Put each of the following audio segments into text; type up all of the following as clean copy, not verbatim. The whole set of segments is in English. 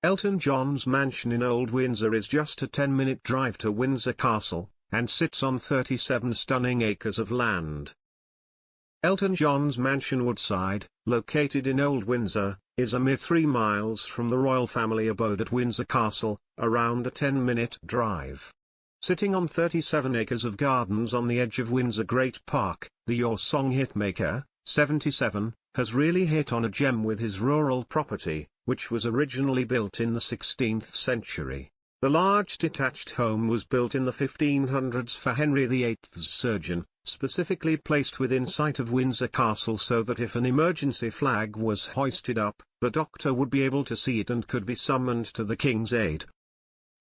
Elton John's mansion in Old Windsor is just a 10-minute drive to Windsor Castle, and sits on 37 stunning acres of land. Elton John's mansion Woodside, located in Old Windsor, is a mere 3 miles from the royal family abode at Windsor Castle, around a 10-minute drive. Sitting on 37 acres of gardens on the edge of Windsor Great Park, the Your Song hitmaker, 77, has really hit on a gem with his rural property, which was originally built in the 16th century. The large detached home was built in the 1500s for Henry VIII's surgeon, specifically placed within sight of Windsor Castle so that if an emergency flag was hoisted up, the doctor would be able to see it and could be summoned to the king's aid.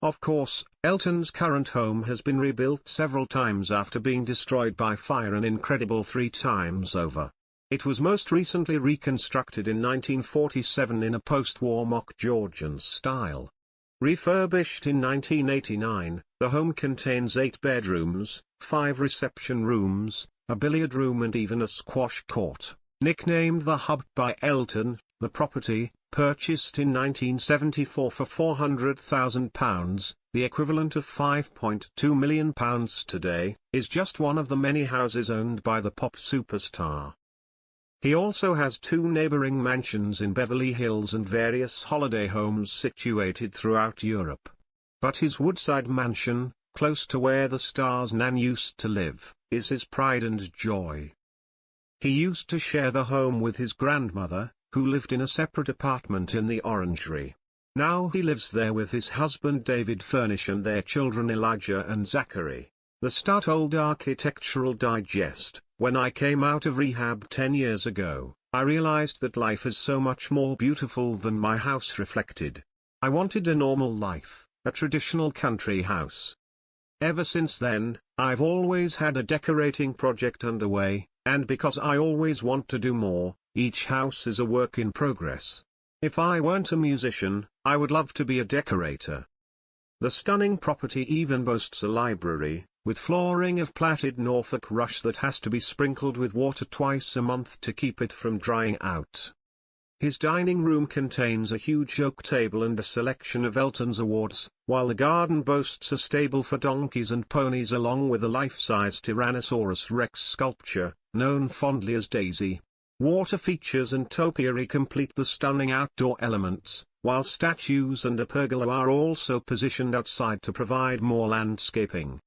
Of course, Elton's current home has been rebuilt several times after being destroyed by fire an incredible 3 times over. It was most recently reconstructed in 1947 in a post-war mock Georgian style. Refurbished in 1989, the home contains 8 bedrooms, 5 reception rooms, a billiard room and even a squash court. Nicknamed The Hub by Elton, the property, purchased in 1974 for £400,000, the equivalent of £5.2 million today, is just one of the many houses owned by the pop superstar. He also has 2 neighboring mansions in Beverly Hills and various holiday homes situated throughout Europe. But his Woodside mansion, close to where the star's Nan used to live, is his pride and joy. He used to share the home with his grandmother, who lived in a separate apartment in the Orangery. Now he lives there with his husband David Furnish and their children Elijah and Zachary. The Start Old Architectural Digest. When I came out of rehab 10 years ago, I realized that life is so much more beautiful than my house reflected. I wanted a normal life, a traditional country house. Ever since then, I've always had a decorating project underway, and because I always want to do more, each house is a work in progress. If I weren't a musician, I would love to be a decorator. The stunning property even boasts a library, with flooring of plaited Norfolk rush that has to be sprinkled with water twice a month to keep it from drying out. His dining room contains a huge oak table and a selection of Elton's awards, while the garden boasts a stable for donkeys and ponies along with a life-size Tyrannosaurus Rex sculpture, known fondly as Daisy. Water features and topiary complete the stunning outdoor elements, while statues and a pergola are also positioned outside to provide more landscaping.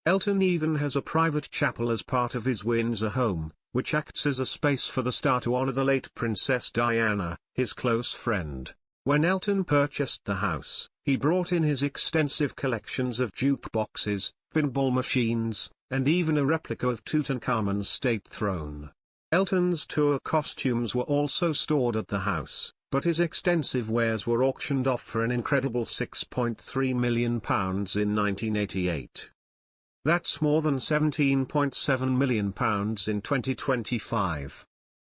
Elton even has a private chapel as part of his Windsor home, which acts as a space for the star to honor the late Princess Diana, his close friend. When Elton purchased the house, he brought in his extensive collections of jukeboxes, pinball machines, and even a replica of Tutankhamun's state throne. Elton's tour costumes were also stored at the house, but his extensive wares were auctioned off for an incredible £6.3 million in 1988. That's more than £17.7 million in 2025.